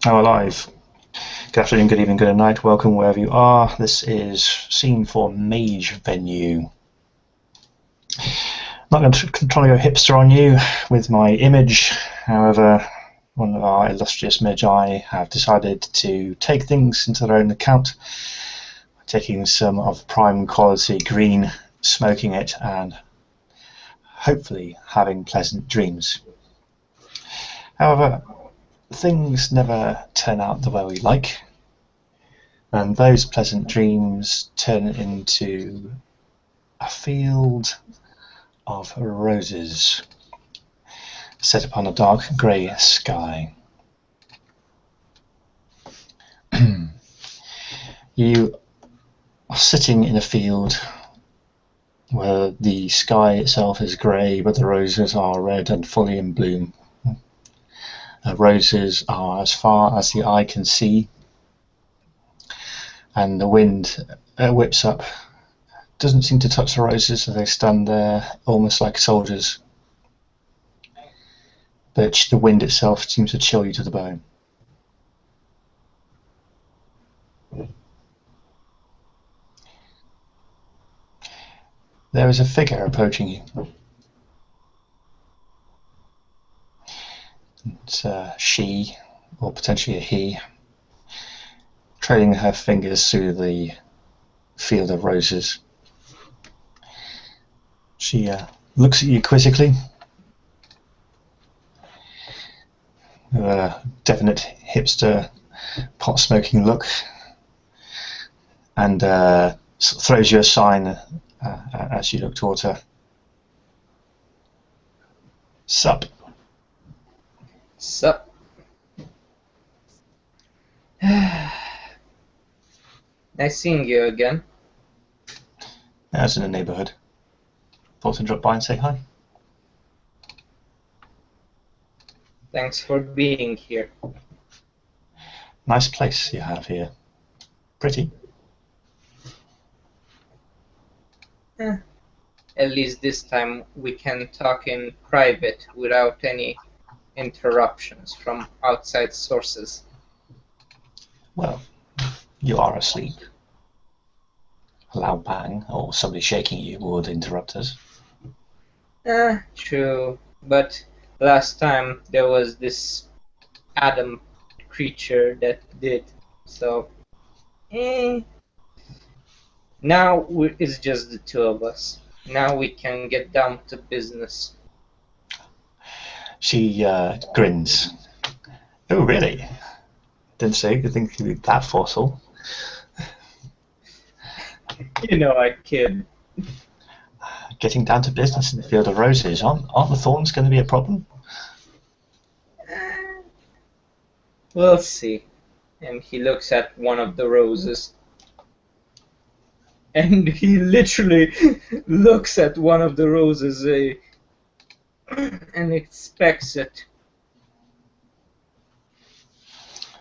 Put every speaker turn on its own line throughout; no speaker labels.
Oh, alive. Good afternoon, good evening, good night. Welcome wherever you are. This is scene for Mage venue. Not going to try to go hipster on you with my image. However, one of our illustrious Magi have decided to take things into their own account, taking some of prime quality green, smoking it, and hopefully having pleasant dreams. However, things never turn out the way we like, and those pleasant dreams turn into a field of roses set upon a dark grey sky. You are sitting in a field where the sky itself is grey, but the roses are red and fully in bloom. The roses are as far as the eye can see, and the wind whips up. Doesn't seem to touch the roses as they stand there almost like soldiers, but the wind itself seems to chill you to the bone. There is a figure approaching you. It's a she, or potentially a he, trailing her fingers through the field of roses. She looks at you quizzically, with a definite hipster pot-smoking look, and throws you a sign as you look towards her. Sup.
Sup. Nice seeing you again.
I was in the neighbourhood. Thought to drop by and say hi.
Thanks for being here.
Nice place you have here. Pretty.
At least this time we can talk in private without any interruptions from outside sources.
Well, you are asleep. A loud bang or somebody shaking you would interrupt us.
True. But last time there was this Adam creature that did. So, now it's just the two of us. Now we can get down to business.
She grins. Oh, really? Didn't say you think you'd be that forceful.
You know, I kid.
Getting down to business in the field of roses. Aren't the thorns going to be a problem?
We'll see. And he looks at one of the roses. And he literally looks at one of the roses and expects it.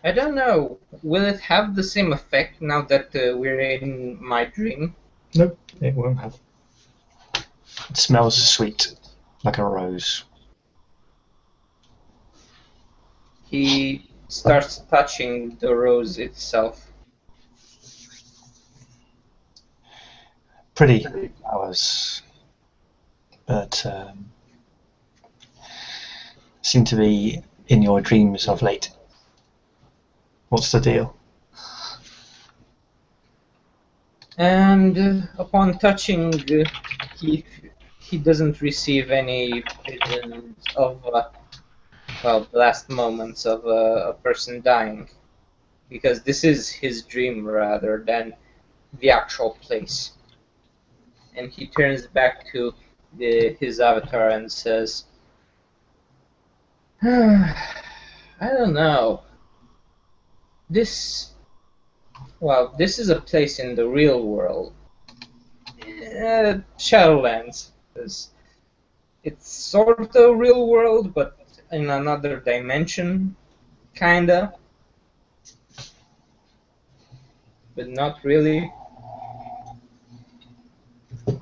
I don't know. Will it have the same effect now that we're in my dream?
Nope, it won't have. It smells sweet, like a rose.
He starts touching the rose itself.
Pretty flowers, but seem to be in your dreams of late. What's the deal?
And upon touching, he doesn't receive any visions of the last moments of a person dying, because this is his dream rather than the actual place. And he turns back to his avatar and says, I don't know. This is a place in the real world. Shadowlands. It's sort of real world, but in another dimension, kinda. But not really.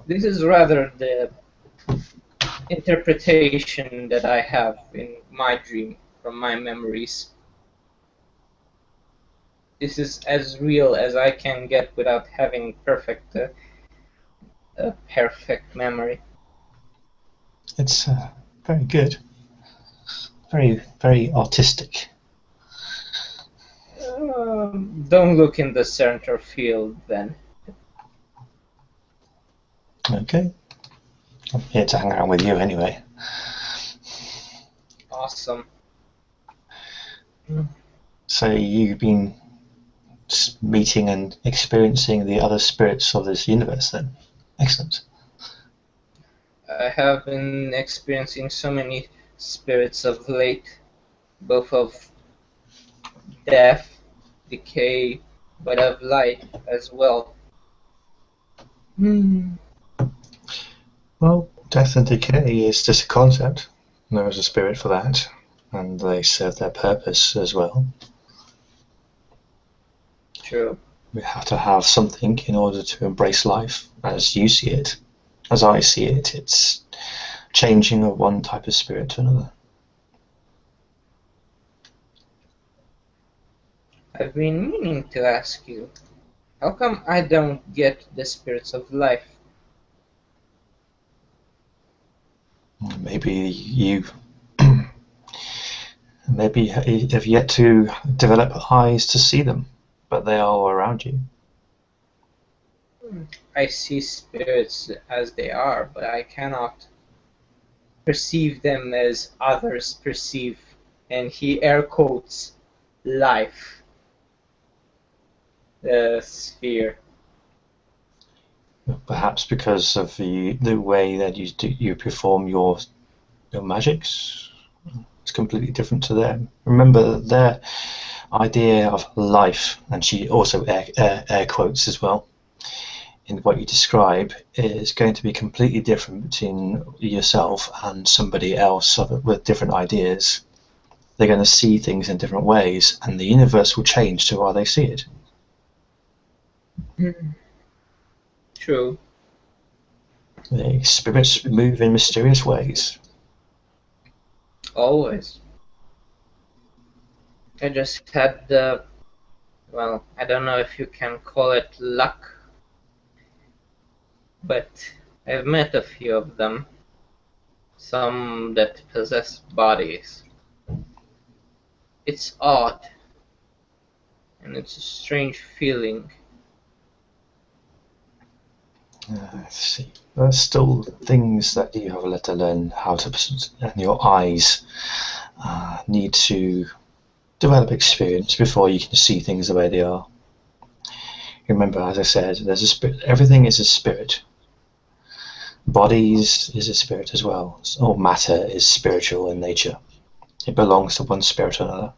This is rather the interpretation that I have in my dream from my memories. This is as real as I can get without having perfect memory.
It's very good. Very, very artistic.
Don't look in the center field then.
Okay. I'm here to hang out with you anyway.
Awesome.
So you've been meeting and experiencing the other spirits of this universe then? Excellent.
I have been experiencing so many spirits of late, both of death, decay, but of life as well.
Well, death and decay is just a concept. There is a spirit for that, and they serve their purpose as well.
True.
We have to have something in order to embrace life as you see it. As I see it, it's changing of one type of spirit to another.
I've been meaning to ask you, how come I don't get the spirits of life?
Maybe you maybe have yet to develop eyes to see them, but they are all around you.
I see spirits as they are, but I cannot perceive them as others perceive, and he air quotes, life, the sphere.
Perhaps because of the way that you perform your magics. It's completely different to them. Remember their idea of life, and she also air quotes as well, in what you describe is going to be completely different between yourself and somebody else with different ideas. They're going to see things in different ways, and the universe will change to how they see it.
True.
The spirits move in mysterious ways.
Always. I just had well, I don't know if you can call it luck, but I've met a few of them. Some that possess bodies. It's odd, and it's a strange feeling.
Let's see. There's still things that you have to learn how to, and your eyes need to develop experience before you can see things the way they are. Remember, as I said, there's a spirit. Everything is a spirit. Bodies is a spirit as well. All matter is spiritual in nature. It belongs to one spirit or another.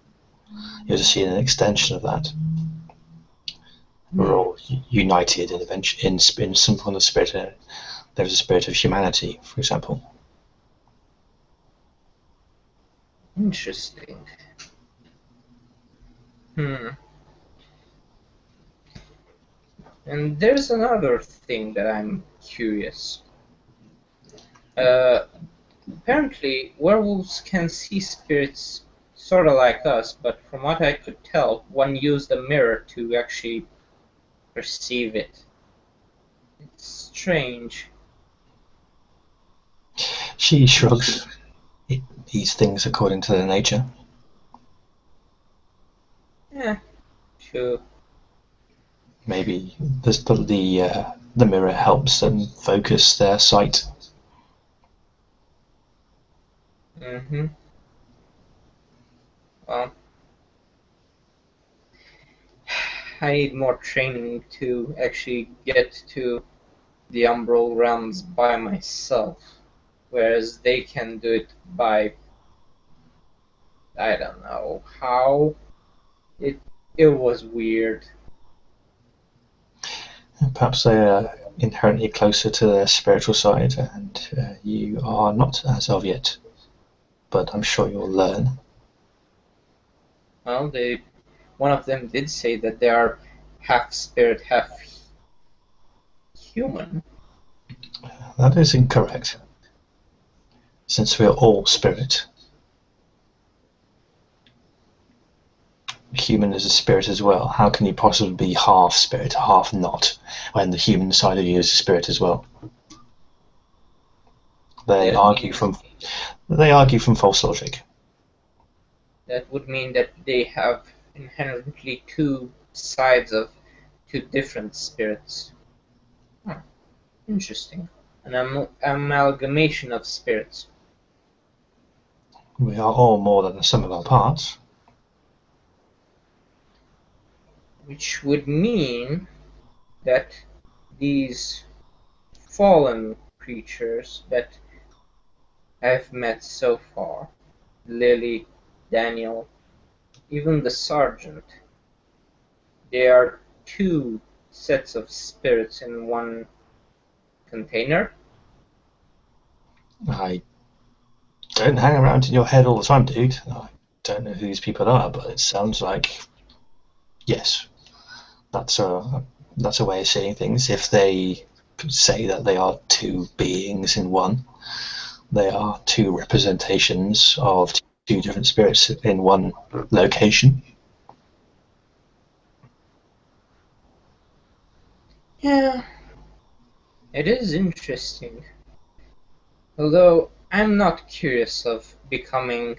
You're just seeing an extension of that. We're all united in some kind of spirit. There's a spirit of humanity, for example.
Interesting. And there's another thing that I'm curious. Apparently, werewolves can see spirits sort of like us, but from what I could tell, one used a mirror to actually perceive it. It's strange.
She shrugs. These things according to their nature.
Yeah, true.
Maybe the mirror helps them focus their sight.
Well, I need more training to actually get to the umbral realms by myself, whereas they can do it by, I don't know how. It was weird.
Perhaps they are inherently closer to their spiritual side, and you are not as of yet. But I'm sure you'll learn.
Well, one of them did say that they are half spirit, half human.
That is incorrect, since we are all spirit. human is a spirit as well. How can you possibly be half spirit, half not, when the human side of you is a spirit as well? They argue from false logic.
That would mean that they have inherently two sides of two different spirits. Huh. Interesting. An amalgamation of spirits.
We are all more than the sum of our parts.
Which would mean that these fallen creatures that I've met so far, Lily, Daniel, even the sergeant, they are two sets of spirits in one container.
I don't hang around in your head all the time, dude. I don't know who these people are, but it sounds like yes, that's a way of seeing things. If they say that they are two beings in one, they are two representations of two different spirits in one location.
Yeah, it is interesting. Although I'm not curious of becoming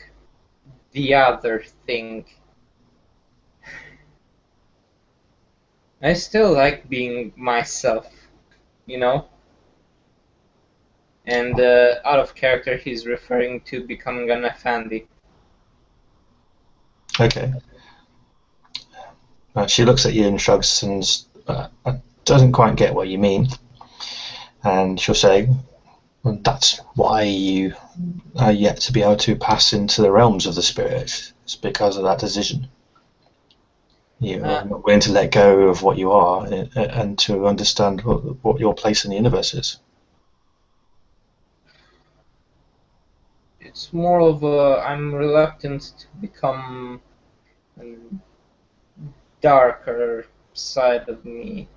the other thing. I still like being myself, you know? And out of character, he's referring to becoming an Effendi.
Okay. She looks at you and shrugs and doesn't quite get what you mean. And she'll say, well, that's why you are yet to be able to pass into the realms of the spirit. It's because of that decision. You're not willing to let go of what you are and to understand what your place in the universe is.
It's more of a, I'm reluctant to become a darker side of me.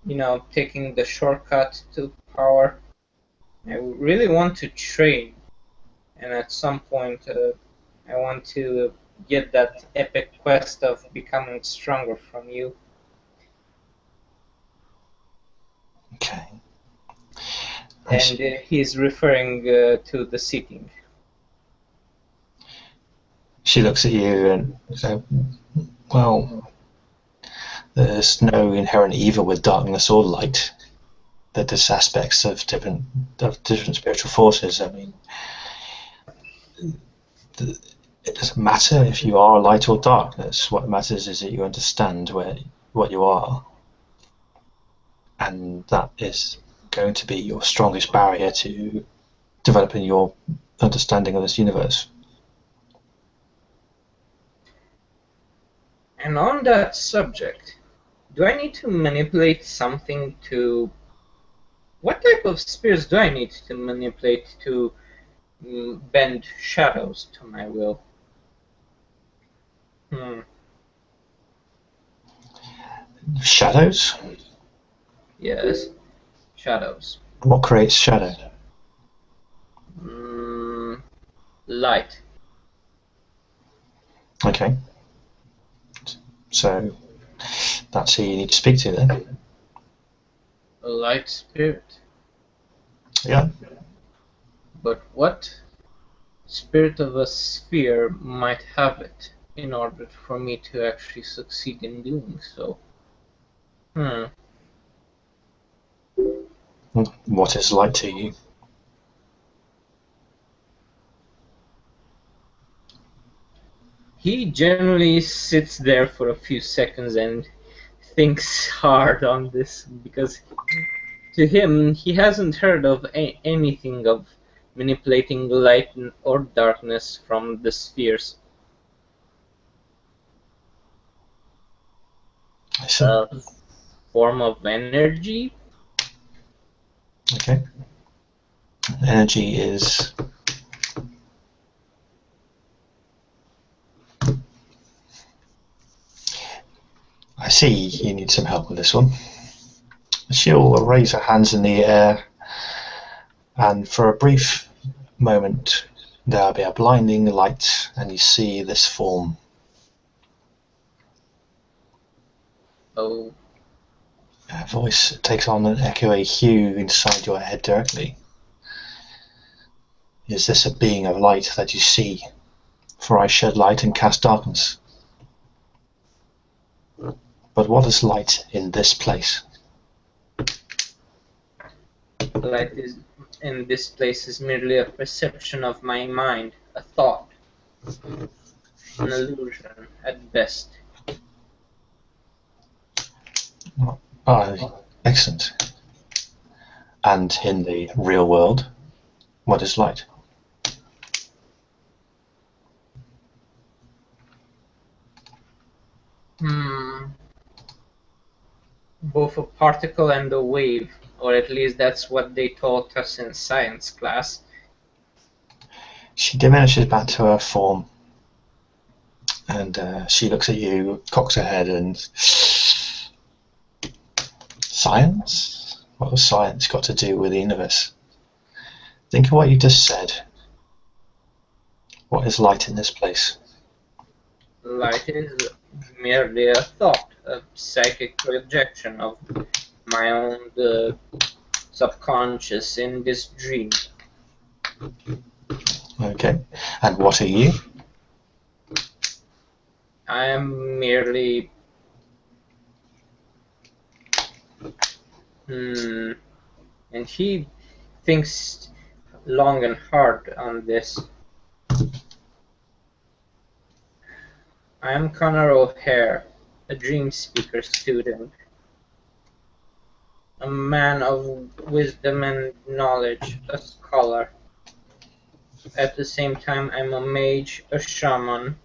You know, taking the shortcut to power. I really want to train, and at some point I want to get that epic quest of becoming stronger from you.
Okay.
And he's referring to the seeking.
She looks at you and says, well, there's no inherent evil with darkness or light. They're just aspects of different spiritual forces. I mean, it doesn't matter if you are light or darkness. What matters is that you understand what you are, and that is going to be your strongest barrier to developing your understanding of this universe.
And on that subject, do I need to manipulate something to... What type of spirits do I need to manipulate to bend shadows to my will?
Shadows?
Yes, shadows.
What creates shadow?
Light.
Okay. So that's who you need to speak to then.
A light spirit.
Yeah.
But what spirit of a sphere might have it in order for me to actually succeed in doing so?
What is light to you?
He generally sits there for a few seconds and thinks hard on this, because to him, he hasn't heard of anything of manipulating light or darkness from the spheres. A form of energy?
Okay. Energy is... I see you need some help with this one. She'll raise her hands in the air, and for a brief moment there'll be a blinding light and you see this form.
Oh,
Her voice takes on an echoey hue inside your head directly. Is this a being of light that you see? For I shed light and cast darkness. But what is light in this place?
light is in this place is merely a perception of my mind, a thought, an illusion at best.
Excellent. And in the real world, what is light?
Both a particle and a wave, or at least that's what they taught us in science class.
She diminishes back to her form, and she looks at you, cocks her head, and... Science? What has science got to do with the universe? Think of what you just said. What is light in this place?
Light is merely a thought, a psychic projection of my own subconscious in this dream.
Okay. And what are you?
I am merely... And he thinks long and hard on this. I am Connor O'Hare, a dream speaker student, a man of wisdom and knowledge, a scholar. At the same time, I'm a mage, a shaman,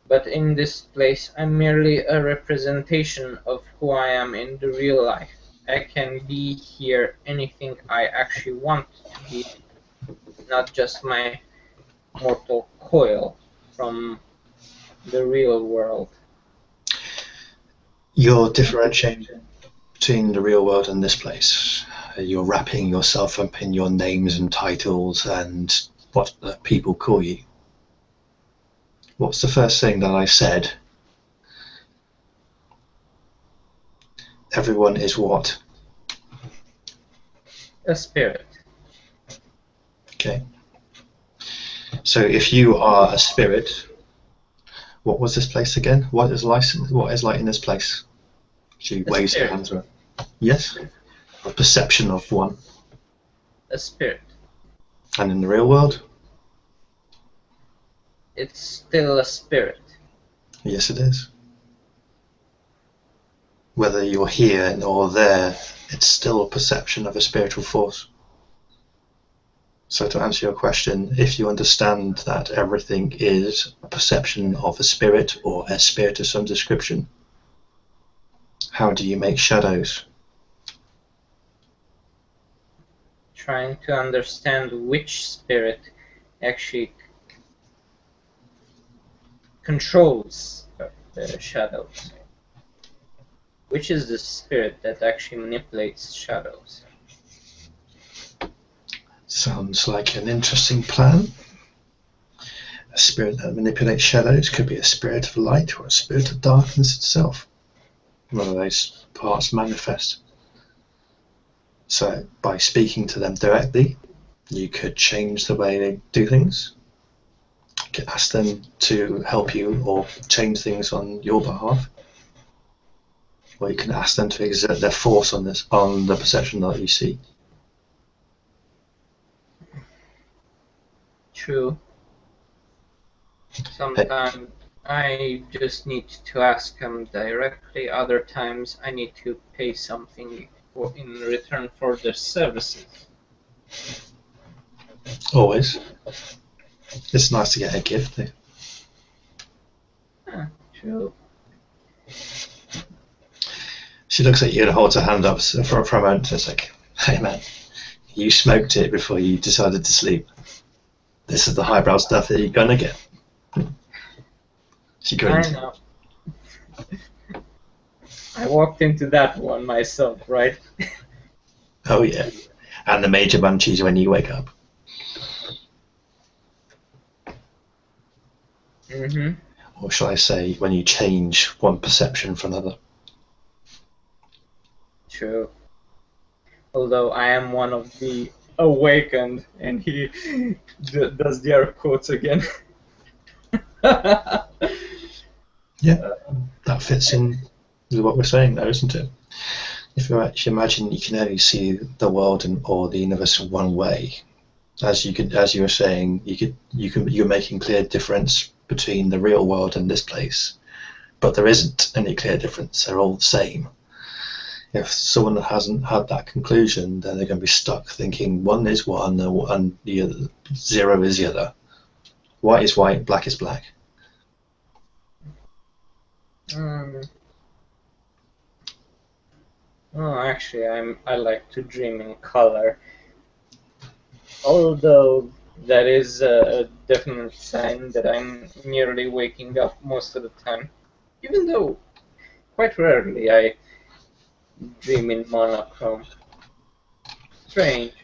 but in this place I'm merely a representation of who I am in the real life. I can be here anything I actually want to be, not just my mortal coil from the real world.
You're differentiating between the real world and this place. You're wrapping yourself up in your names and titles and what the people call you. What's the first thing that I said? Everyone is what?
A spirit.
Okay. So if you are a spirit, what was this place again? What is light in this place? She waves her hands around. Yes? A perception of one.
A spirit.
And in the real world?
It's still a spirit.
Yes, it is. Whether you're here or there, it's still a perception of a spiritual force. So to answer your question, if you understand that everything is a perception of a spirit or a spirit of some description, how do you make shadows?
Trying to understand which spirit actually controls the shadows. Which is the spirit that actually manipulates shadows?
Sounds like an interesting plan. A spirit that manipulates shadows could be a spirit of light or a spirit of darkness itself. One of those parts manifest. So by speaking to them directly, you could change the way they do things. You could ask them to help you or change things on your behalf. Or you can ask them to exert their force on the perception that you see.
True. Sometimes I just need to ask them directly. Other times I need to pay something in return for their services.
Always. It's nice to get a gift.
True.
She looks at you and holds her hand up for a moment. It's like, hey man, you smoked it before you decided to sleep. This is the highbrow stuff that you're gonna get. She grins.
I know. I walked into that one myself, right?
Oh yeah. And the major munchies when you wake up.
Mm-hmm.
Or shall I say, when you change one perception for another.
True. Although I am one of the awakened, and he does the air quotes again.
Yeah, that fits in with what we're saying, though, isn't it? If you imagine you can only see the world or the universe in one way, as you were saying, you're making clear difference between the real world and this place, but there isn't any clear difference. They're all the same. If someone hasn't had that conclusion, then they're going to be stuck thinking one is one and the other, zero is the other. White is white, black is black.
Well, actually, I like to dream in color. Although that is a definite sign that I'm nearly waking up most of the time. Even though quite rarely I dream in monochrome. Strange.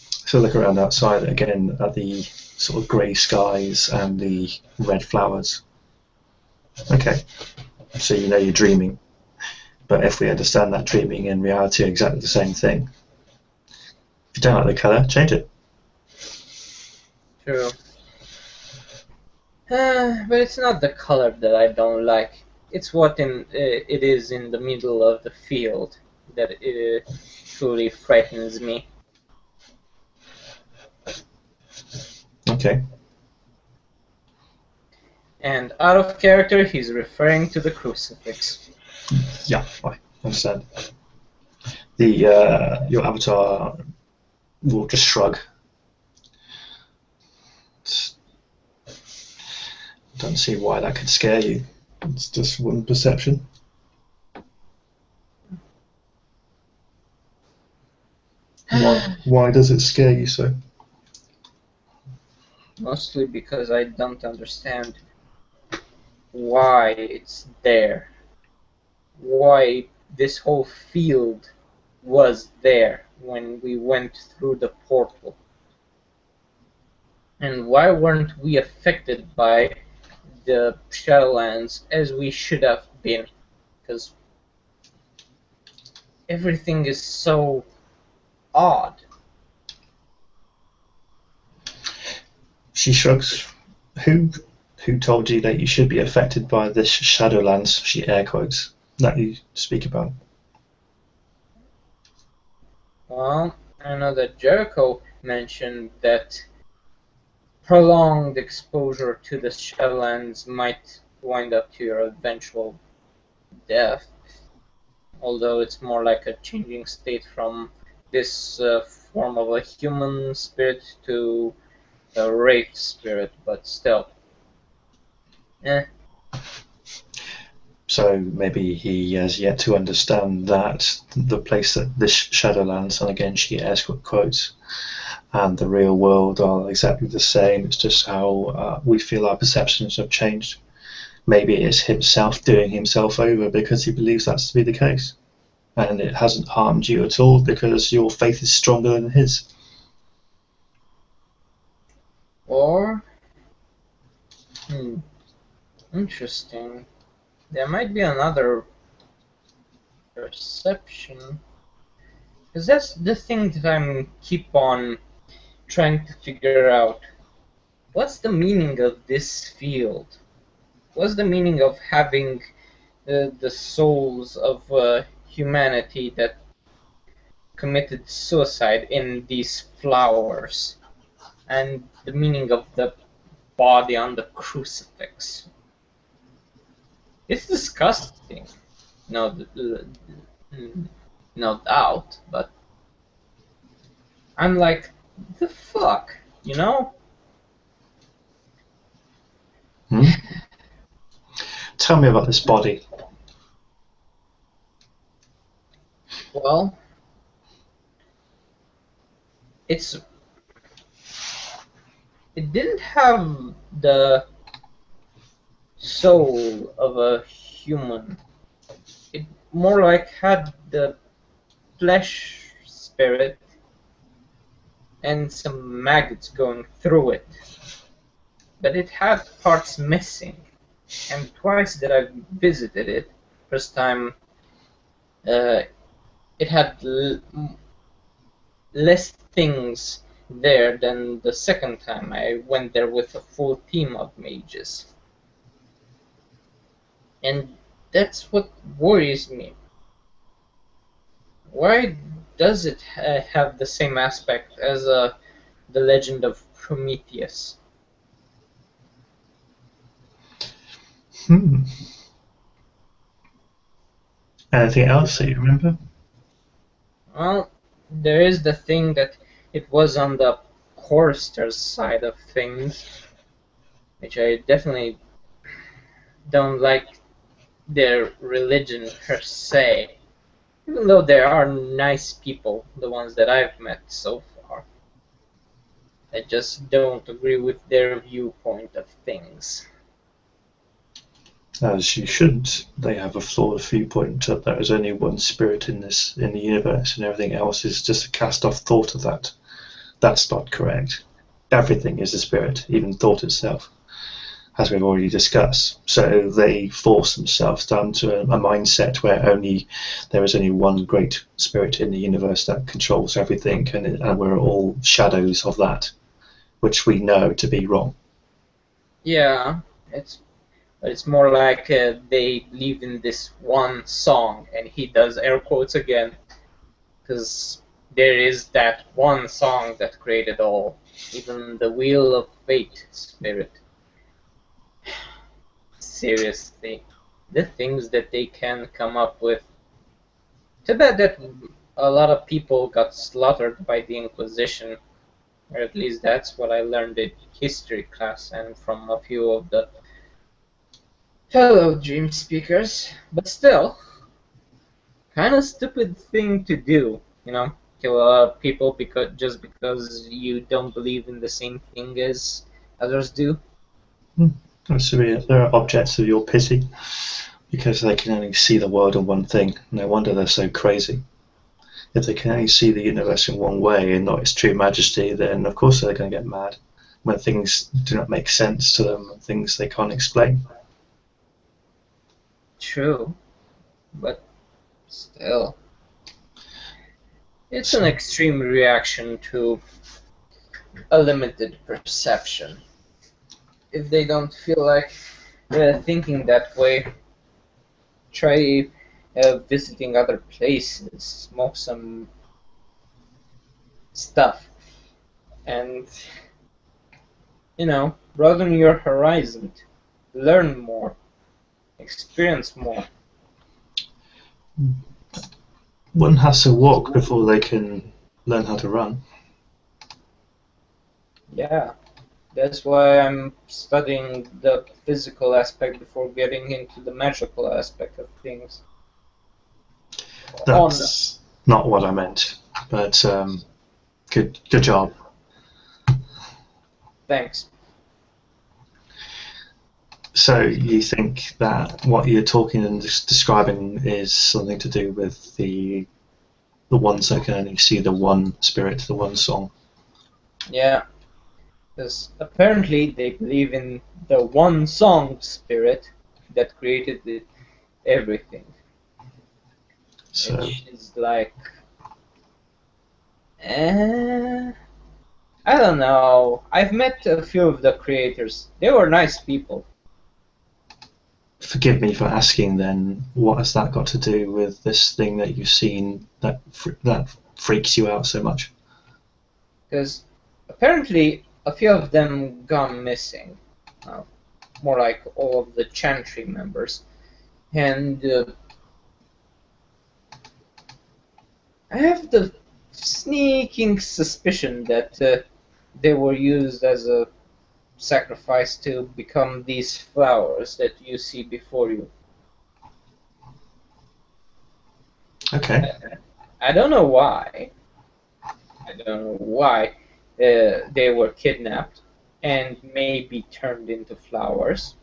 So look around outside again at the sort of grey skies and the red flowers. Okay, so you know you're dreaming. But if we understand that dreaming and reality are exactly the same thing, if you don't like the colour, change it.
True. But it's not the color that I don't like. It's what it is in the middle of the field that truly frightens me.
Okay.
And out of character, he's referring to the crucifix.
Yeah, I understand. Your avatar will just shrug. Don't see why that could scare you. It's just one perception. Why does it scare you so?
Mostly because I don't understand why it's there. Why this whole field was there when we went through the portal. And why weren't we affected by the Shadowlands as we should have been? Because everything is so odd.
She shrugs. Who told you that you should be affected by this Shadowlands, she air quotes, that you speak about?
Well, I know that Jericho mentioned that prolonged exposure to the Shadowlands might wind up to your eventual death, although it's more like a changing state from this form of a human spirit to a wraith spirit, but still.
So maybe he has yet to understand that the place that this Shadowlands, and again she airs quotes, and the real world are exactly the same. It's just how we feel our perceptions have changed. Maybe it's himself doing himself over because he believes that's to be the case. And it hasn't harmed you at all because your faith is stronger than his.
Or, interesting. There might be another perception. Because that's the thing that I'm keep on trying to figure out. What's the meaning of this field? What's the meaning of having the souls of humanity that committed suicide in these flowers? And the meaning of the body on the crucifix? It's disgusting, no doubt, but I'm like, the fuck, you know?
Tell me about this body.
Well, it didn't have the soul of a human. It more like had the flesh spirit and some maggots going through it. But it had parts missing. And twice that I've visited it, first time Uh, it had less things there than the second time I went there with a full team of mages. And that's what worries me. Why does it have the same aspect as the legend of Prometheus?
Hmm. Anything else that you remember?
Well, there is the thing that it was on the choristers side of things, which I definitely don't like their religion per se, even though there are nice people, the ones that I've met so far. I just don't agree with their viewpoint of things.
As you shouldn't. They have a flawed viewpoint that there is only one spirit in the universe, and everything else is just a cast-off thought of that. That's not correct. Everything is a spirit, even thought itself, as we've already discussed. So they force themselves down to a mindset where there is only one great spirit in the universe that controls everything, and we're all shadows of that, which we know to be wrong.
Yeah, it's more like they believe in this one song, and he does air quotes again, because there is that one song that created all, even the Wheel of Fate spirit. Seriously, the things that they can come up with. Too bad that a lot of people got slaughtered by the Inquisition, or at least that's what I learned in history class and from a few of the fellow dream speakers. But still, kind of stupid thing to do, kill a lot of people because you don't believe in the same thing as others do.
So there are objects of your pity because they can only see the world in one thing. No wonder they're so crazy. If they can only see the universe in one way and not its true majesty, then of course they're going to get mad when things do not make sense to them and things they can't explain.
True, but still, it's an
So,
extreme reaction to a limited perception. If they don't feel like thinking that way, try visiting other places, smoke some stuff, and broaden your horizon, learn more, experience more.
one has to walk before they can learn how to run.
Yeah, that's why I'm studying the physical aspect before getting into the magical aspect of things. On
That's not what I meant, but good job.
Thanks.
So you think that what you're talking and describing is something to do with the ones that can only see the one spirit, the one song?
Yeah, because apparently they believe in the one song spirit that created everything,
So
which is like, eh, I don't know. I've met a few of the creators. They were nice people.
forgive me for asking then, what has that got to do with this thing that you've seen that freaks you out so much?
Because apparently a few of them gone missing. Uh, More like all of the Chantry members. And I have the sneaking suspicion that they were used as a sacrifice to become these flowers that you see before you.
Okay.
I don't know why. I don't know why they were kidnapped and maybe turned into flowers.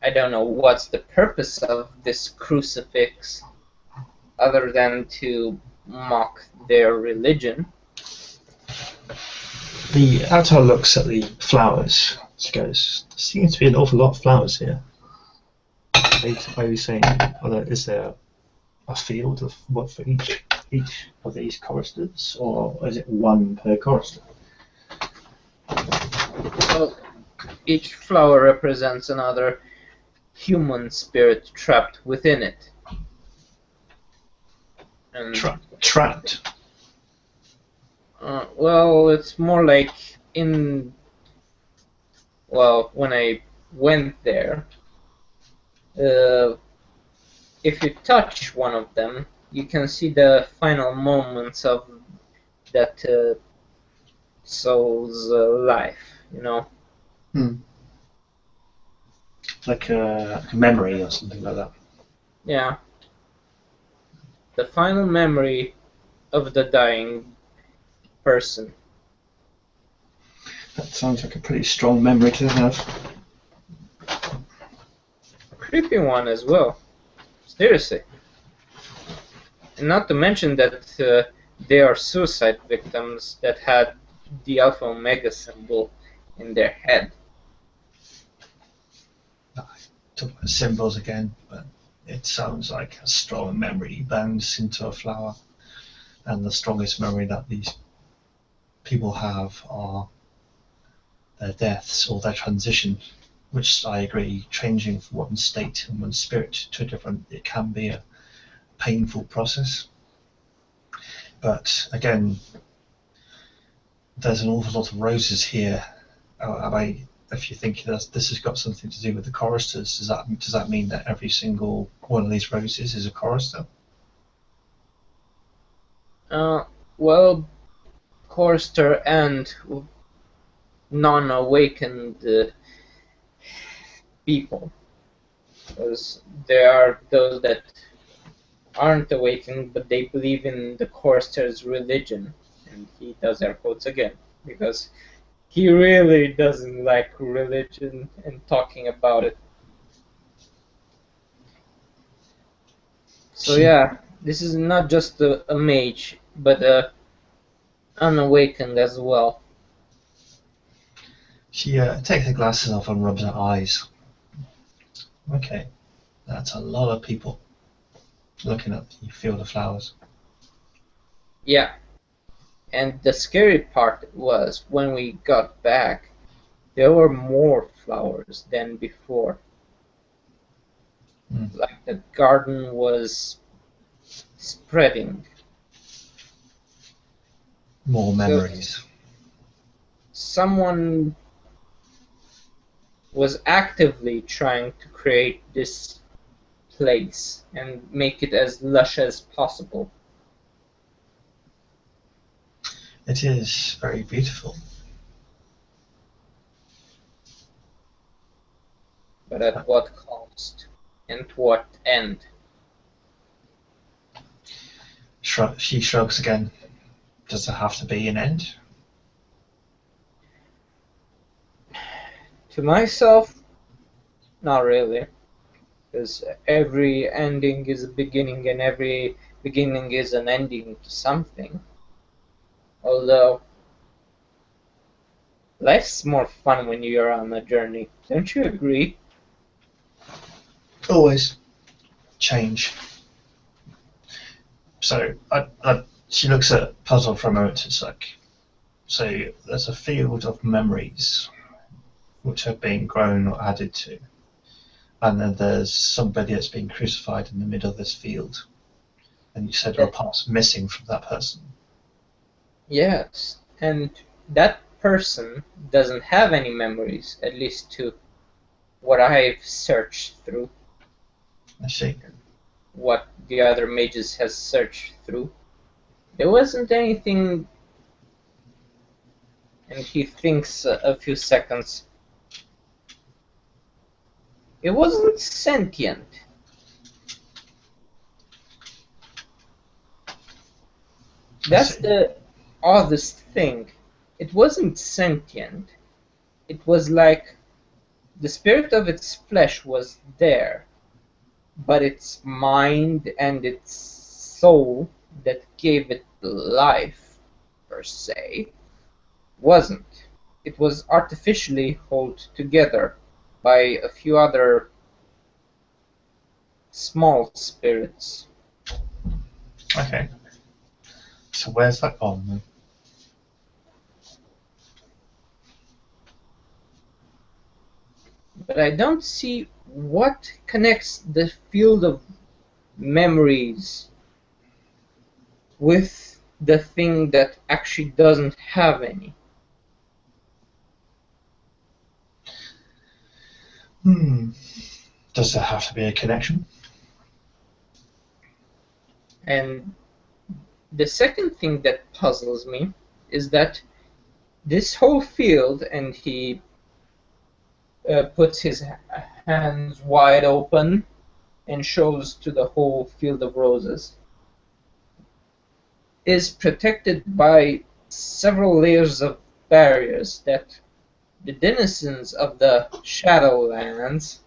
I don't know what's the purpose of this crucifix other than to mock their religion.
The Avatar looks at the flowers. She goes, there seems to be an awful lot of flowers here. Are you saying, is there a field of what for each of these choristers, or is it one per chorister?
Well, each flower represents another human spirit trapped within it. And
Trapped.
well, it's more like in. Well, when I went there, if you touch one of them, you can see the final moments of that soul's life. You know.
Like a memory or something like that.
Yeah. The final memory of the dying person.
That sounds like a pretty strong memory to have.
Creepy one as well. Seriously. And not to mention that they are suicide victims that had the Alpha Omega symbol in their head.
Talk about symbols again, but it sounds like a strong memory bounds into a flower, and the strongest memory that these people have are their deaths or their transition, which I agree, changing from one state and one spirit to a different, it can be a painful process. But again, there's an awful lot of roses here. If you think this has got something to do with the choristers, does that mean that every single one of these roses is a chorister?
Well, chorister and non-awakened people, because there are those that aren't awakened, but they believe in the chorister's religion, and he does air quotes again because he really doesn't like religion and talking about it. So yeah, this is not just a mage, but unawakened as well.
She takes her glasses off and rubs her eyes. Okay, that's a lot of people looking at the field of flowers.
Yeah, and the scary part was when we got back, there were more flowers than before. Like the garden was spreading.
More memories.
So someone was actively trying to create this place and make it as lush as possible.
It is very beautiful.
But at what cost? And to what end?
She shrugs again. Does there have to be an end?
To myself, not really. Because every ending is a beginning and every beginning is an ending to something. Although, life's more fun when you're on a journey. Don't you agree?
Always. Change. So she looks at puzzle for a moment. It's like, so there's a field of memories which have been grown or added to, and then there's somebody that's been crucified in the middle of this field, and you said there are parts missing from that person.
Yes, and that person doesn't have any memories, at least to what I've searched through.
I see.
What the other mages has searched through. There wasn't anything, and he thinks a few seconds. It wasn't sentient. That's the oddest thing. It wasn't sentient. It was like the spirit of its flesh was there, but its mind and its soul that gave it life, per se, wasn't. It was artificially held together by a few other small spirits.
Okay. So where's that gone then?
But I don't see what connects the field of memories with the thing that actually doesn't have any.
Does there have to be a connection?
And the second thing that puzzles me is that this whole field, and he puts his hands wide open and shows to the whole field of roses, is protected by several layers of barriers that the denizens of the Shadowlands,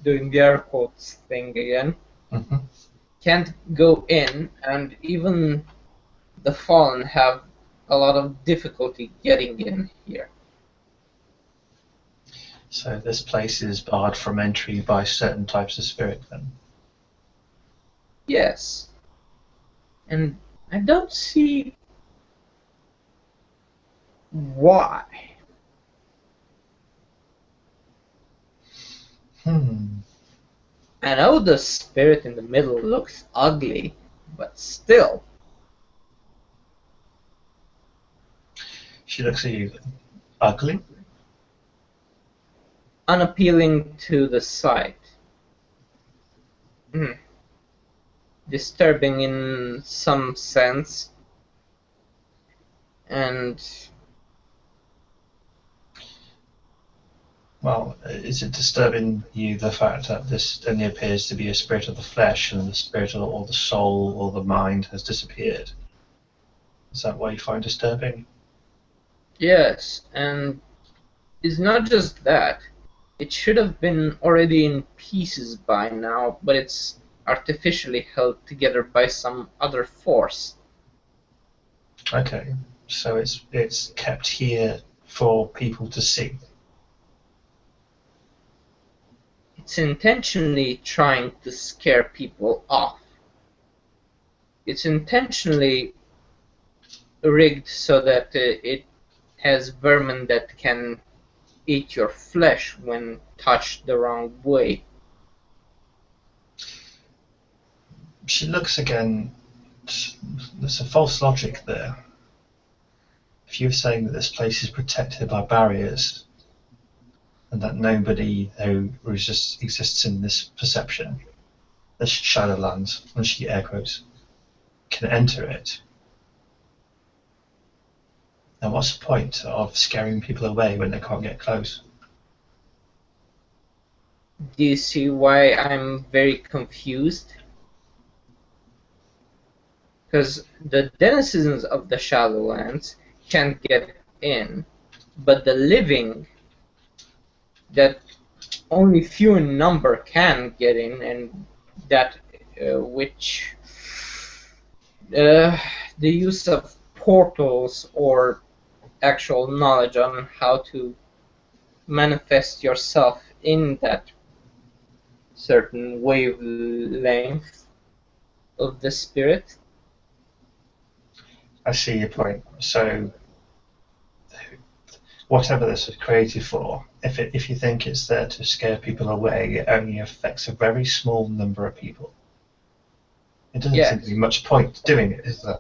doing the air quotes thing again,
Mm-hmm.
can't go in, and even the Fallen have a lot of difficulty getting in here.
So this place is barred from entry by certain types of spirit then?
Yes, and I don't see why. I know the spirit in the middle looks ugly, but still.
She looks at you. Ugly?
Unappealing to the sight. Disturbing in some sense. And
Well, is it disturbing you the fact that this only appears to be a spirit of the flesh and the spirit or the soul or the mind has disappeared? Is that what you find disturbing?
yes, and it's not just that. It should have been already in pieces by now, but it's artificially held together by some other force.
Okay, so it's kept here for people to see.
It's intentionally trying to scare people off. It's intentionally rigged so that it has vermin that can eat your flesh when touched the wrong way.
She looks again. There's a false logic there. If you're saying that this place is protected by barriers and that nobody who exists in this perception, this Shadowlands, and she air quotes, can enter it, then what's the point of scaring people away when they can't get close?
Do you see why I'm very confused? Because the denizens of the Shadowlands can't get in, but the living that only few in number can get in, and that which the use of portals or actual knowledge on how to manifest yourself in that certain wavelength of the spirit.
I see your point. So whatever this was created for, if you think it's there to scare people away, it only affects a very small number of people. It doesn't seem to be
Yes,
much point doing it, is there?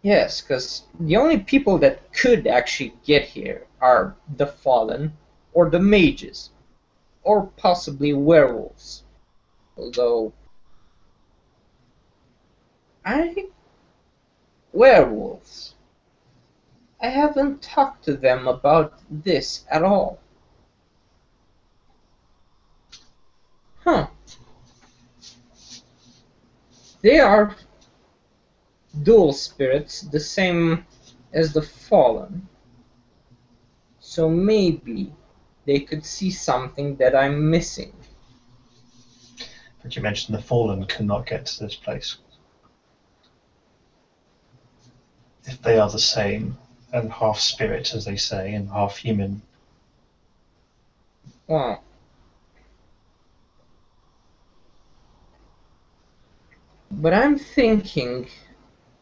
yes, because the only people that could actually get here are the Fallen, or the Mages, or possibly werewolves. Although, I werewolves. I haven't talked to them about this at all. Huh. They are dual spirits, the same as the Fallen. So maybe they could see something that I'm missing.
But you mentioned the Fallen cannot get to this place. If they are the same, and half spirit, as they say, and half human,
Well, But I'm thinking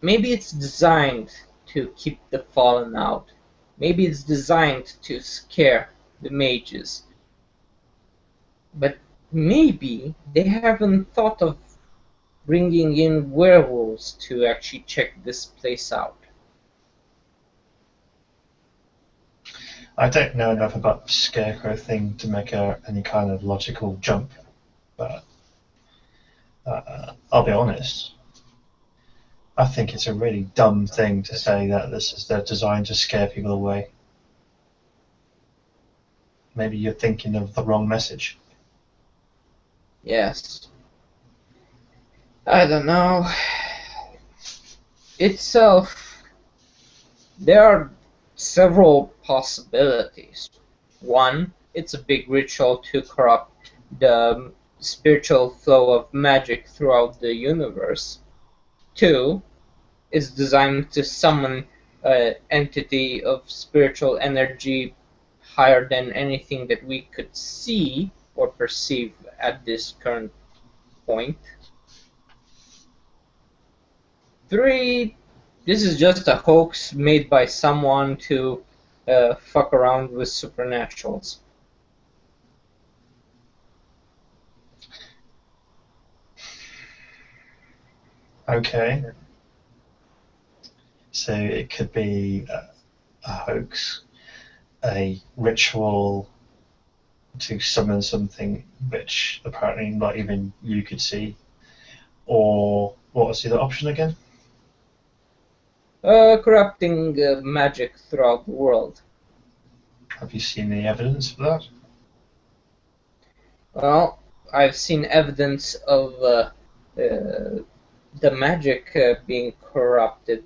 maybe it's designed to keep the fallen out. Maybe it's designed to scare the mages. But maybe they haven't thought of bringing in werewolves to actually check this place out.
I don't know enough about the scarecrow thing to make any kind of logical jump, but I'll be honest. I think it's a really dumb thing to say that they're designed to scare people away. Maybe you're thinking of the wrong message.
Yes. I don't know. Itself, there are several possibilities. One, it's a big ritual to corrupt the spiritual flow of magic throughout the universe. Two, it's designed to summon an entity of spiritual energy higher than anything that we could see or perceive at this current point. Three, this is just a hoax made by someone to fuck around with supernaturals.
Okay. So it could be a hoax, a ritual to summon something which apparently not even you could see, or what was the other option again?
Corrupting magic throughout the world.
Have you seen any evidence for that?
Well, I've seen evidence of the magic being corrupted.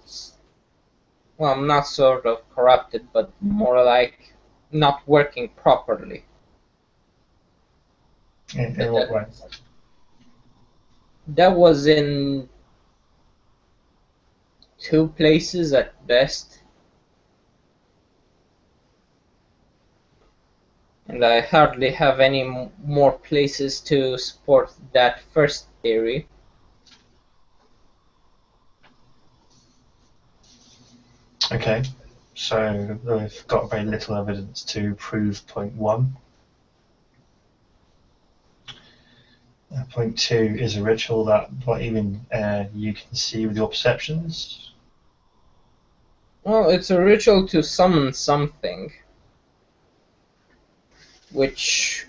Well, not sort of corrupted, but more like not working properly.
In what way?
That was in two places at best. And I hardly have any more places to support that first theory.
Okay, so we've got very little evidence to prove point one. Point two is a ritual that not even you can see with your perceptions.
Well, it's a ritual to summon something, which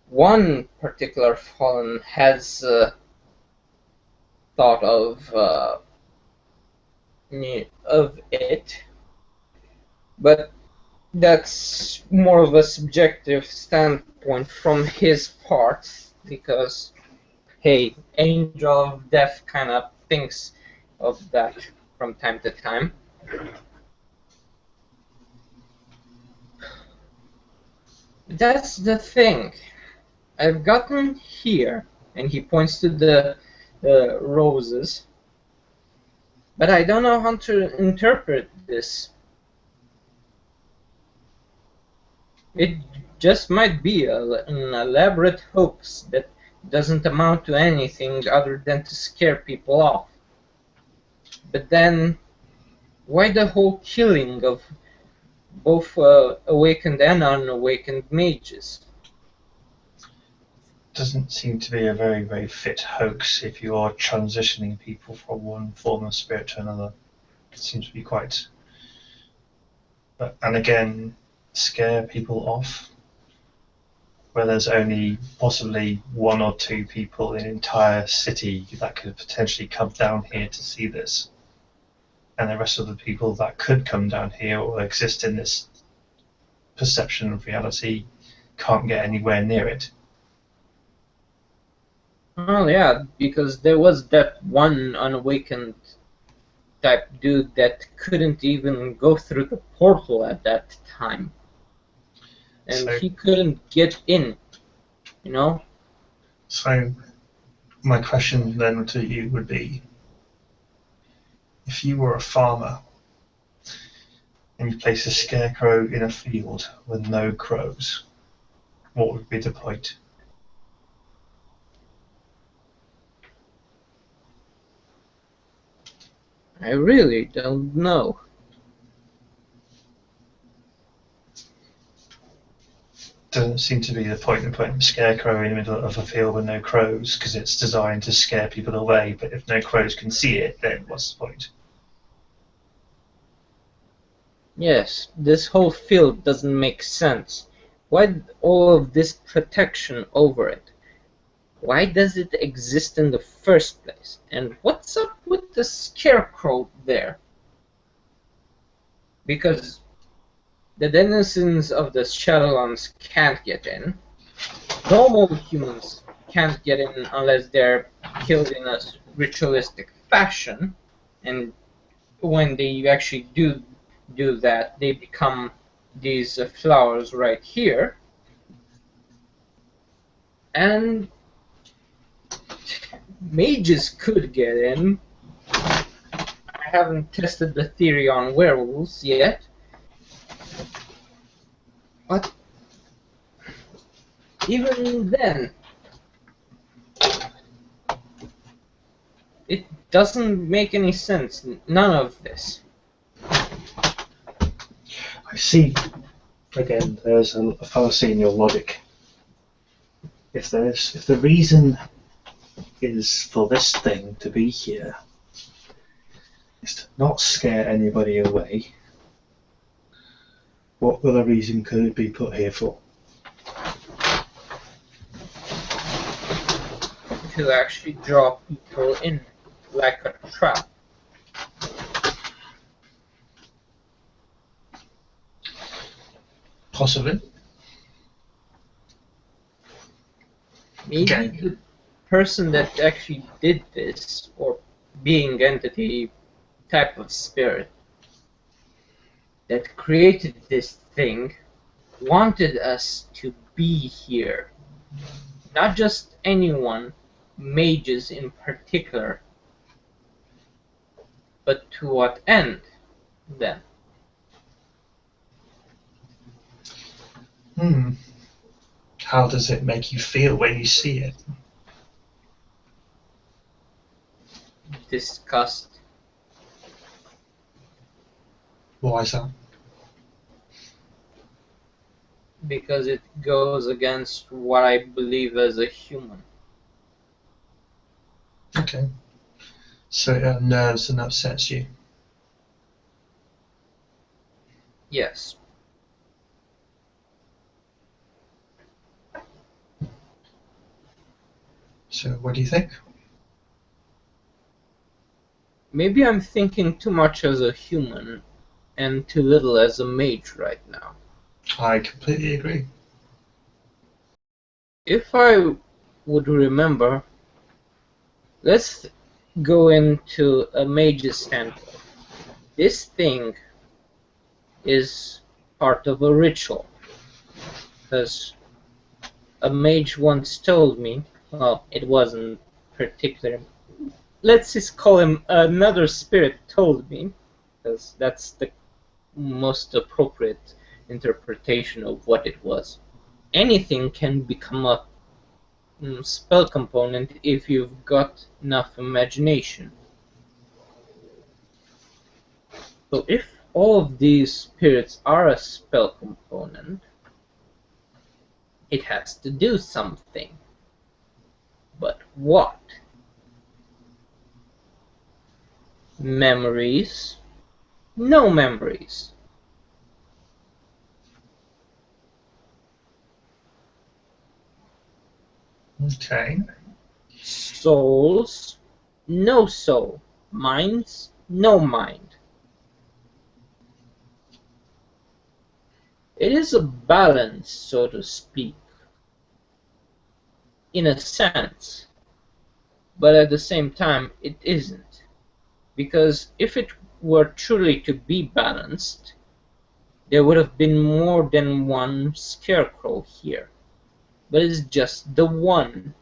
one particular fallen has thought of it, but that's more of a subjective standpoint from his part, because hey, Angel of Death kind of thinks of that from time to time. That's the thing. I've gotten here, and he points to the roses, but I don't know how to interpret this. It just might be an elaborate hoax that doesn't amount to anything other than to scare people off. But then, why the whole killing of both awakened and unawakened mages?
Doesn't seem to be a very fit hoax if you are transitioning people from one form of spirit to another. It seems to be quite. And again, scare people off, where there's only possibly one or two people in an entire city that could potentially come down here to see this, and the rest of the people that could come down here or exist in this perception of reality can't get anywhere near it.
Well, yeah, because there was that one unawakened type dude that couldn't even go through the portal at that time. And
So,
he couldn't get in, you know?
so my question then to you would be, if you were a farmer and you place a scarecrow in a field with no crows, what would be the point?
I really don't know.
Doesn't seem to be the point of putting a scarecrow in the middle of a field with no crows, because it's designed to scare people away, but if no crows can see it, then what's the point?
Yes, this whole field doesn't make sense. Why all of this protection over it? Why does it exist in the first place? And what's up with the scarecrow there? Because the denizens of the Shadowlands can't get in. Normal humans can't get in unless they're killed in a ritualistic fashion. And when they actually do that, they become these flowers right here. And mages could get in. I haven't tested the theory on werewolves yet. But even then, it doesn't make any sense. None of this.
I see. Again, there's a fallacy in your logic. If the reason is for this thing to be here is to not scare anybody away, what other reason could it be put here for?
To actually draw people in, like a trap.
Possibly.
Maybe
Okay.
the person that actually did this, or being, entity, type of spirit, that created this thing, wanted us to be here. Not just anyone, mages in particular. But to what end, then?
How does it make you feel when you see it?
Disgust.
Why is that?
Because it goes against what I believe as a human.
Okay. So it unnerves and upsets you.
Yes.
So what do you think?
Maybe I'm thinking too much as a human and too little as a mage right now.
I completely agree.
If I would remember, let's go into a mage's standpoint. This thing is part of a ritual. Because a mage once told me, well, it wasn't particular. Let's just call him another spirit told me, because that's the most appropriate interpretation of what it was. Anything can become a spell component if you've got enough imagination. So if all of these spirits are a spell component, it has to do something. But what? Memories? No memories.
Okay.
Souls? No soul. Minds? No mind. It is a balance, so to speak, in a sense, but at the same time it isn't. Because if it were truly to be balanced, there would have been more than one scarecrow here. But it's just the one.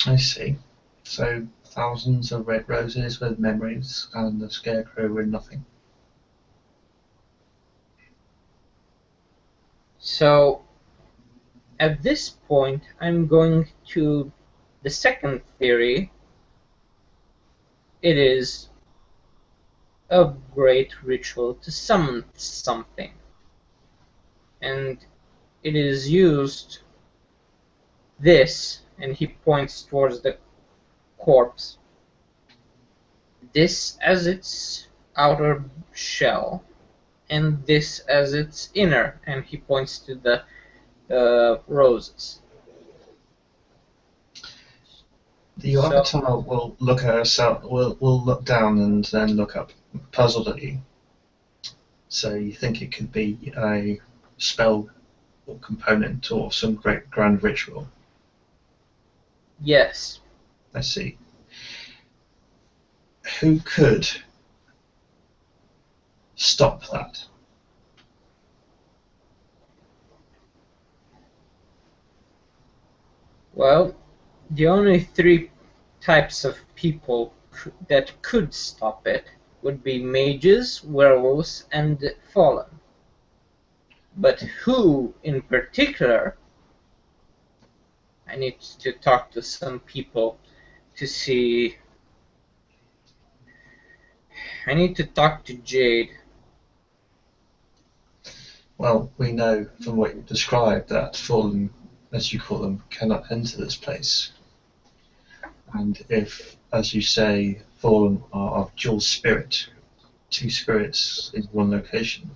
I see. So thousands of red roses with memories and the scarecrow with nothing.
So At this point, I'm going to the second theory. It is a great ritual to summon something, and it is used this, and he points towards the corpse, this as its outer shell, and this as its inner, and he points to the roses.
The avatar will look at herself, will look down and then look up, puzzled at you. So you think it could be a spell or component or some great grand ritual?
Yes.
I see. Who could stop that?
Well, the only three types of people that could stop it would be mages, werewolves, and fallen. But who in particular? I need to talk to some people to see. I need to talk to Jade.
Well, we know from what you described that fallen, as you call them, cannot enter this place. And if, as you say, fallen are of dual spirit, two spirits in one location,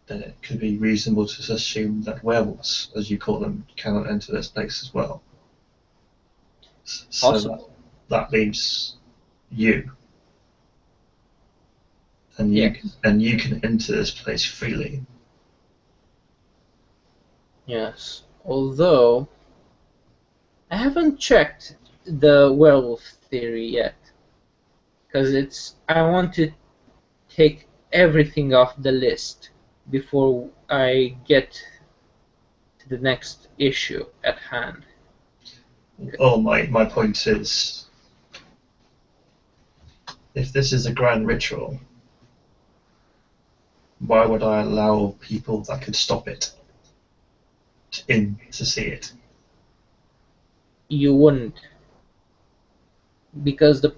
then it could be reasonable to assume that werewolves, as you call them, cannot enter this place as well. So that leaves you. And you can enter this place freely.
Yes, although I haven't checked the werewolf theory yet, because I want to take everything off the list before I get to the next issue at hand.
Oh, my point is, if this is a grand ritual, why would I allow people that could stop it in to see it?
You wouldn't, because the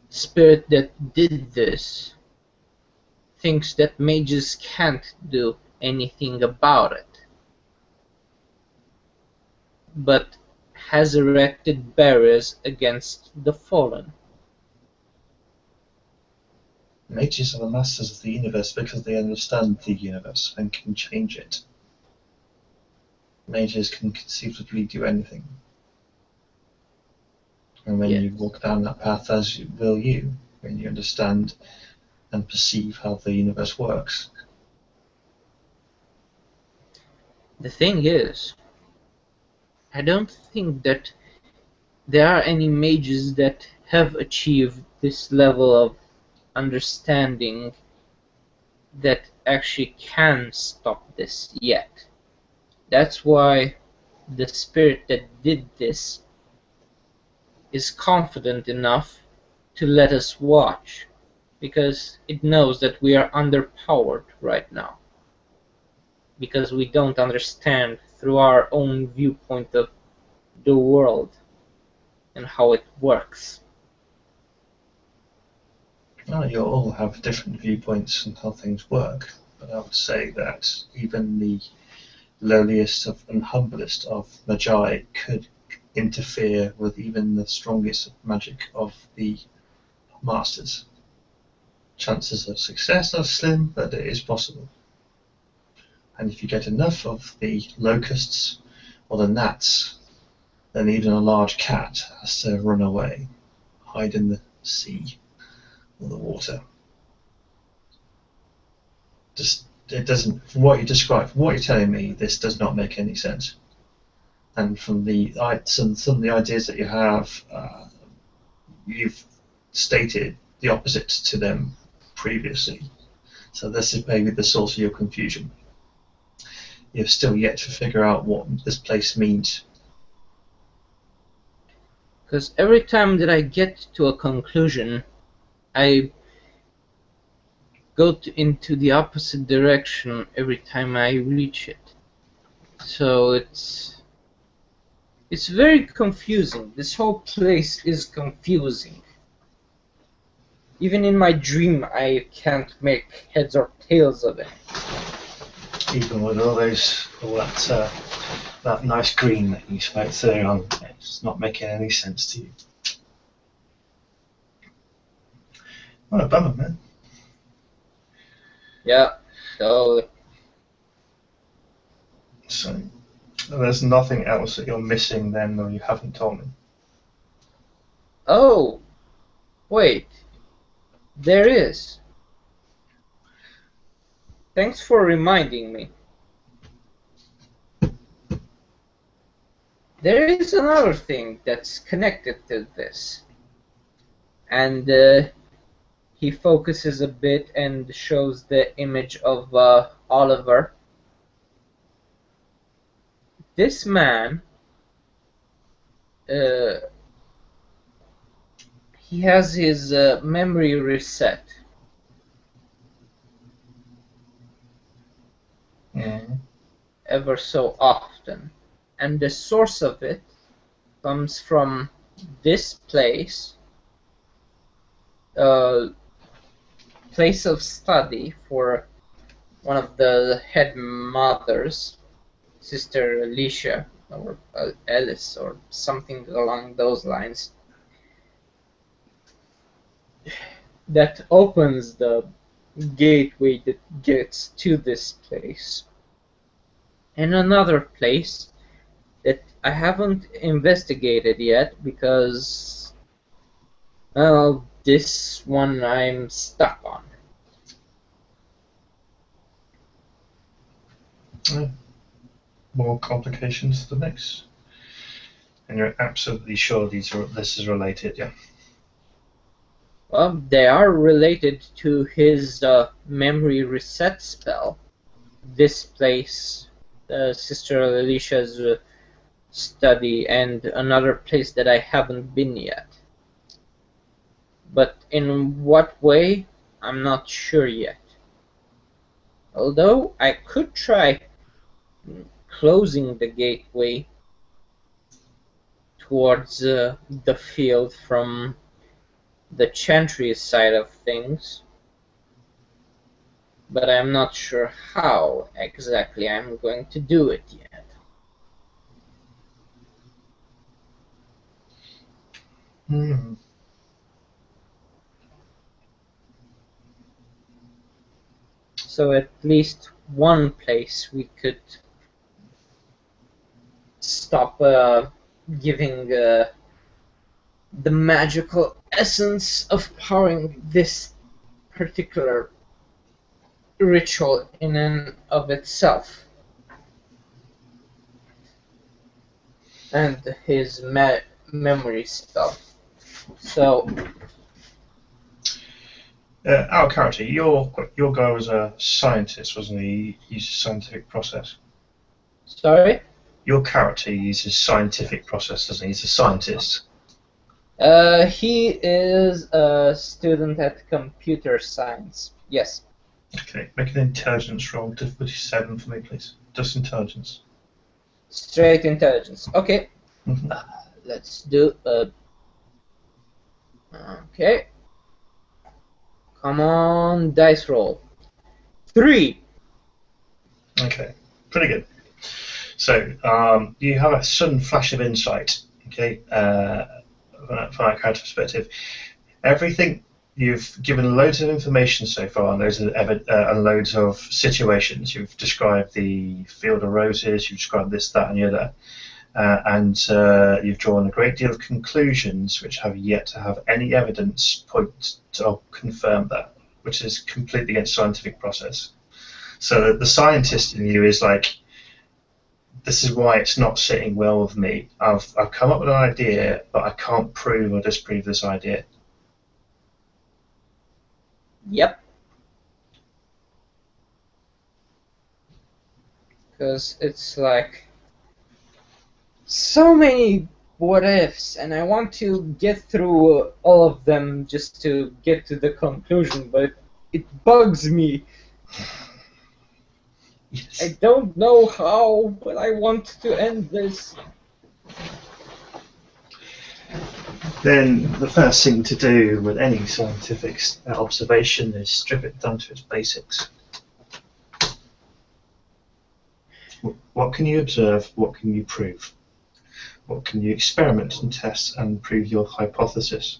spirit that did this thinks that mages can't do anything about it, but has erected barriers against the fallen.
Mages are the masters of the universe because they understand the universe and can change it. Mages can conceivably do anything. And when you walk down that path, as will you, when you understand and perceive how the universe works.
The thing is, I don't think that there are any mages that have achieved this level of understanding that actually can stop this yet. That's why the spirit that did this is confident enough to let us watch, because it knows that we are underpowered right now, because we don't understand through our own viewpoint of the world and how it works.
Well, you all have different viewpoints on how things work, but I would say that even the lowliest and humblest of Magi could interfere with even the strongest magic of the masters. Chances of success are slim, but it is possible. And if you get enough of the locusts or the gnats, then even a large cat has to run away, hide in the sea or the water. It doesn't, from what you described, from what you're telling me, this does not make any sense. And from some of the ideas that you have, you've stated the opposite to them previously. So this is maybe the source of your confusion. You've still yet to figure out what this place means.
Because every time that I get to a conclusion, I go into the opposite direction every time I reach it. So it's very confusing. This whole place is confusing. Even in my dream, I can't make heads or tails of it.
Even with all that nice green that you spoke through on, it's not making any sense to you. What a bummer, man.
Yeah, so
So there's nothing else that you're missing then, or you haven't told me.
oh, wait, there is. Thanks for reminding me. There is another thing that's connected to this. And he focuses a bit and shows the image of Oliver. This man, he has his memory reset. Ever so often. And the source of it comes from this place, place of study for one of the head mothers, Sister Alicia, or Alice, or something along those lines, that opens the gateway that gets to this place. And another place that I haven't investigated yet because, well, this one I'm stuck on.
More complications to the mix. And you're absolutely sure this is related, yeah?
Well, they are related to his memory reset spell. This place, Sister Alicia's study, and another place that I haven't been yet. But in what way, I'm not sure yet. Although I could try closing the gateway towards the field from the Chantry side of things, but I'm not sure how exactly I'm going to do it yet. So at least one place we could stop giving the magical essence of powering this particular ritual in and of itself. And his memory stuff. So
our character, your guy was a scientist, wasn't he? He used a scientific process.
sorry?
Your character uses scientific process, doesn't he? He's a scientist.
He is a student at computer science. Yes.
Okay, make an intelligence roll, difficulty 7 for me, please. Just intelligence.
Straight intelligence. Okay.
Mm-hmm.
Let's do okay. Come on, dice roll. 3.
Okay, pretty good. So you have a sudden flash of insight. Okay, from a character perspective, everything you've given loads of information so far, and loads of situations. You've described the field of roses. You've described this, that, and the other. And you've drawn a great deal of conclusions which have yet to have any evidence point to or confirm that, which is completely against scientific process. So the scientist in you is like, this is why it's not sitting well with me. I've come up with an idea, but I can't prove or disprove this idea.
Yep. Because it's like so many what ifs, and I want to get through all of them just to get to the conclusion, but it bugs me.
Yes.
I don't know how, but I want to end this.
Then the first thing to do with any scientific observation is strip it down to its basics. What can you observe? What can you prove? What can you experiment and test and prove your hypothesis?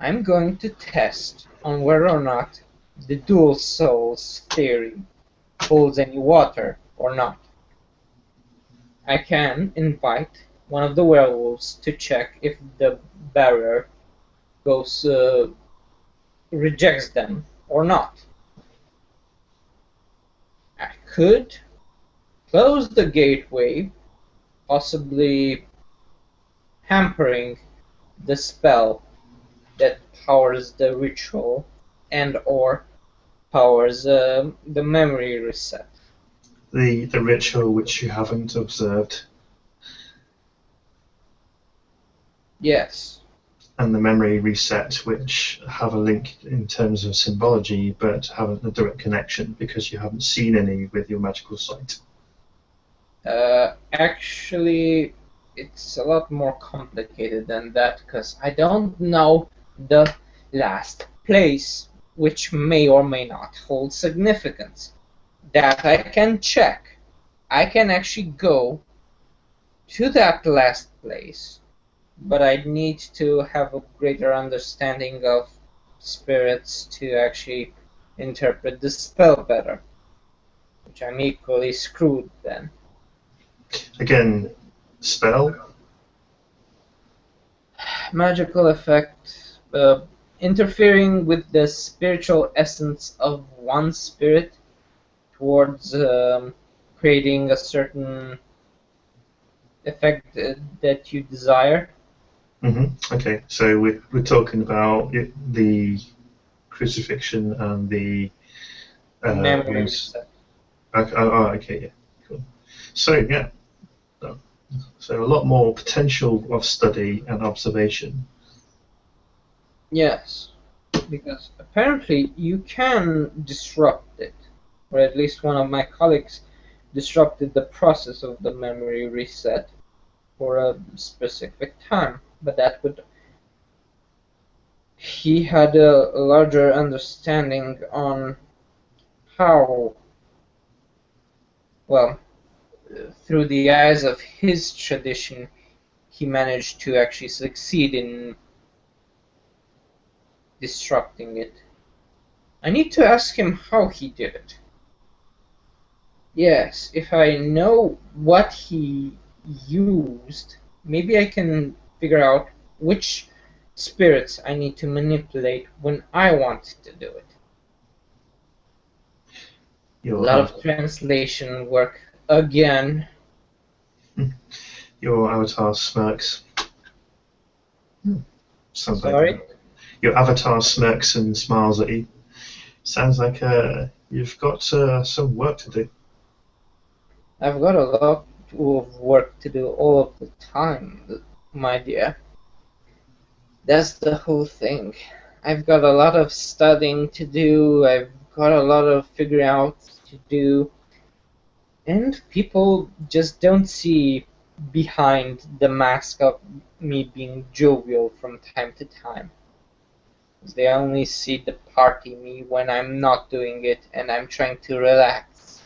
I'm going to test on whether or not the dual souls theory holds any water or not. I can invite one of the werewolves to check if the barrier goes rejects them or not. I could close the gateway, possibly hampering the spell that powers the ritual and or powers the memory reset.
The ritual which you haven't observed,
Yes.
and the memory reset which have a link in terms of symbology but haven't a direct connection because you haven't seen any with your magical sight.
Actually, it's a lot more complicated than that because I don't know the last place, which may or may not hold significance. That I can check. I can actually go to that last place, but I need to have a greater understanding of spirits to actually interpret the spell better, which I'm equally screwed then.
Again, spell.
Magical effect, interfering with the spiritual essence of one spirit towards creating a certain effect that you desire.
Okay, so we're talking about the crucifixion and the
Memory
runes.
reset.
Okay, yeah, cool. So yeah, so a lot more potential of study and observation.
Yes, because apparently you can disrupt it, or at least one of my colleagues disrupted the process of the memory reset for a specific time, but that would he had a larger understanding on how, well, through the eyes of his tradition, he managed to actually succeed in disrupting it. I need to ask him how he did it. Yes, if I know what he used, maybe I can figure out which spirits I need to manipulate when I want to do it. A lot of translation work again.
Your avatar smirks. Sounds
Sorry?
like your avatar smirks and smiles at you. Sounds like you've got some work to do.
I've got a lot of work to do all of the time, my dear. That's the whole thing. I've got a lot of studying to do, I've got a lot of figuring out to do, and people just don't see behind the mask of me being jovial from time to time. They only see the party me when I'm not doing it and I'm trying to relax.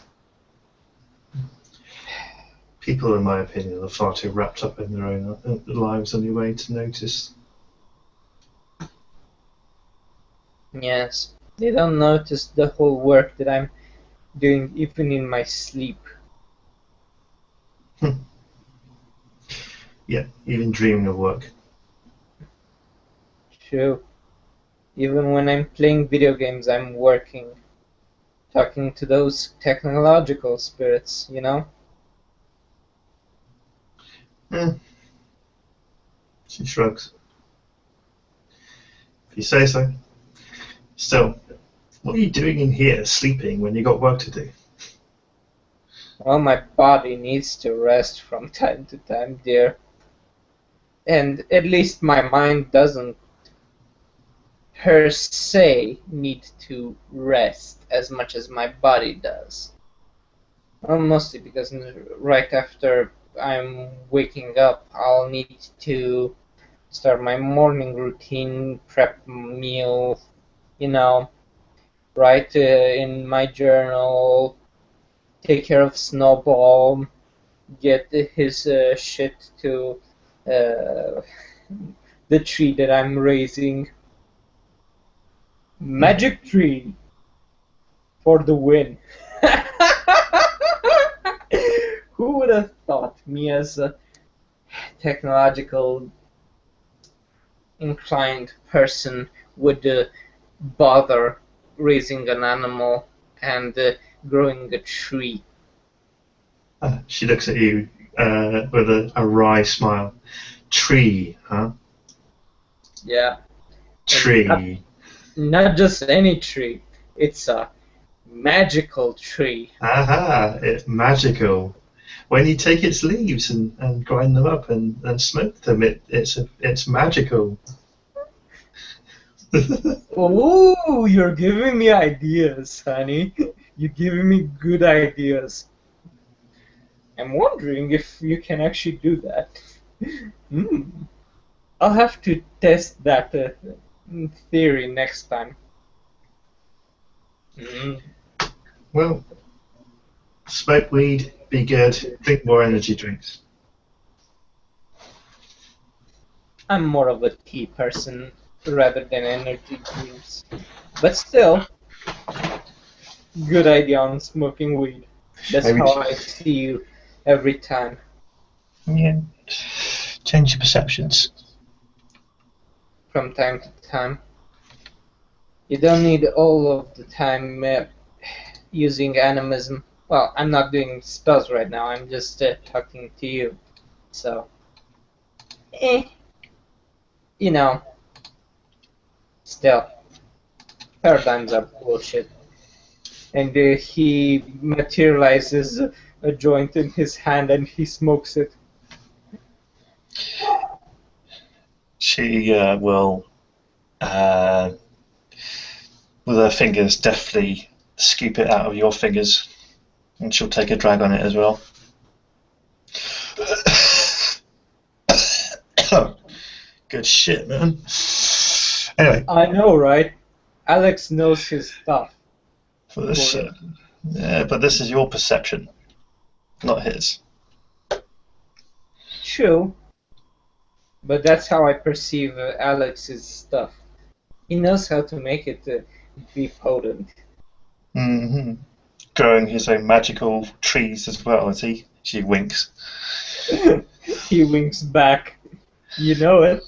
People, in my opinion, are far too wrapped up in their own lives anyway to notice.
Yes, they don't notice the whole work that I'm doing even in my sleep.
Yeah, even dreaming of work.
True. Even when I'm playing video games, I'm working. Talking to those technological spirits, you know?
She shrugs. If you say so. Still, what are you doing in here, sleeping, when you got work to do?
Well, my body needs to rest from time to time, dear. And at least my mind doesn't per se need to rest as much as my body does. Well, mostly because right after I'm waking up, I'll need to start my morning routine, prep meal, write in my journal, take care of Snowball, get his shit to uh, the tree that I'm raising. Magic tree for the win. Who would have thought me as a technological inclined person would bother raising an animal and growing a tree?
She looks at you with a wry smile. Tree, huh?
Yeah.
Tree.
Not just any tree. It's a magical tree.
Aha, it's magical. When you take its leaves and grind them up and smoke them, it's magical.
Oh, you're giving me ideas, honey. You're giving me good ideas. I'm wondering if you can actually do that. Hmm. I'll have to test that theory next time. Mm.
Well, smoke weed, be good, drink more energy drinks.
I'm more of a tea person rather than energy drinks. But still, good idea on smoking weed. That's
Maybe,
how I see you every time.
yeah, change your perceptions.
From time to time. You don't need all of the time using animism. Well, I'm not doing spells right now, I'm just talking to you. So, eh, you know, still, paradigms are bullshit. And he materializes a joint in his hand and he smokes it.
She will, with her fingers, deftly scoop it out of your fingers, and she'll take a drag on it as well. Good shit, man. Anyway,
I know, right? Alex knows his stuff.
for this, yeah, but this is your perception, not his.
True, but that's how I perceive Alex's stuff. He knows how to make it be potent.
Mm-hmm. Growing his own magical trees as well, as he? She winks.
He winks back. You know it.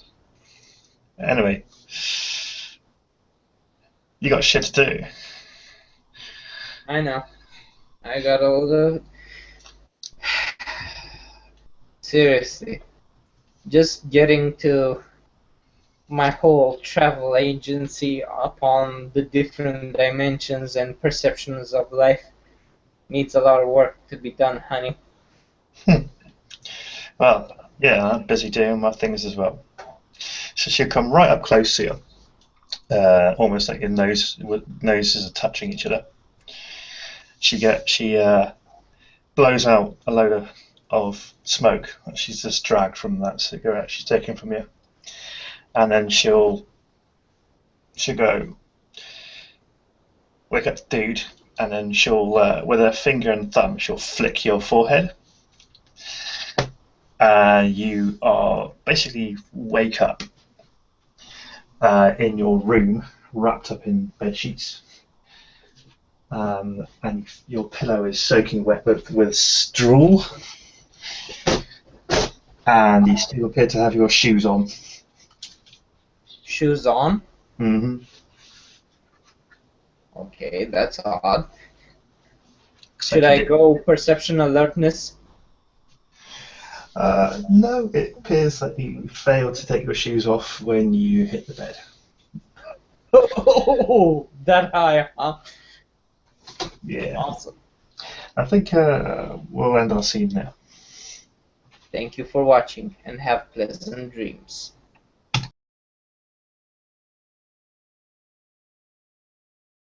Anyway, you got shit to do.
I know. I got all the... Seriously. Just getting to my whole travel agency upon the different dimensions and perceptions of life needs a lot of work to be done, honey.
Well, yeah, I'm busy doing my things as well. So she'll come right up close to you, almost like your noses are touching each other. She blows out a load of smoke that she's just dragged from that cigarette she's taken from you, and then she'll go, wake up the dude, and then she'll with her finger and thumb she'll flick your forehead. You are basically wake up in your room, wrapped up in bed sheets, and your pillow is soaking wet with straw, and you still appear to have your shoes on.
Shoes on?
Mm-hmm.
Okay, that's odd. Should I go perception alertness?
No, it appears that you failed to take your shoes off when you hit the bed.
Oh, that high, huh?
Yeah.
Awesome.
I think we'll end our scene now.
Thank you for watching and have pleasant dreams.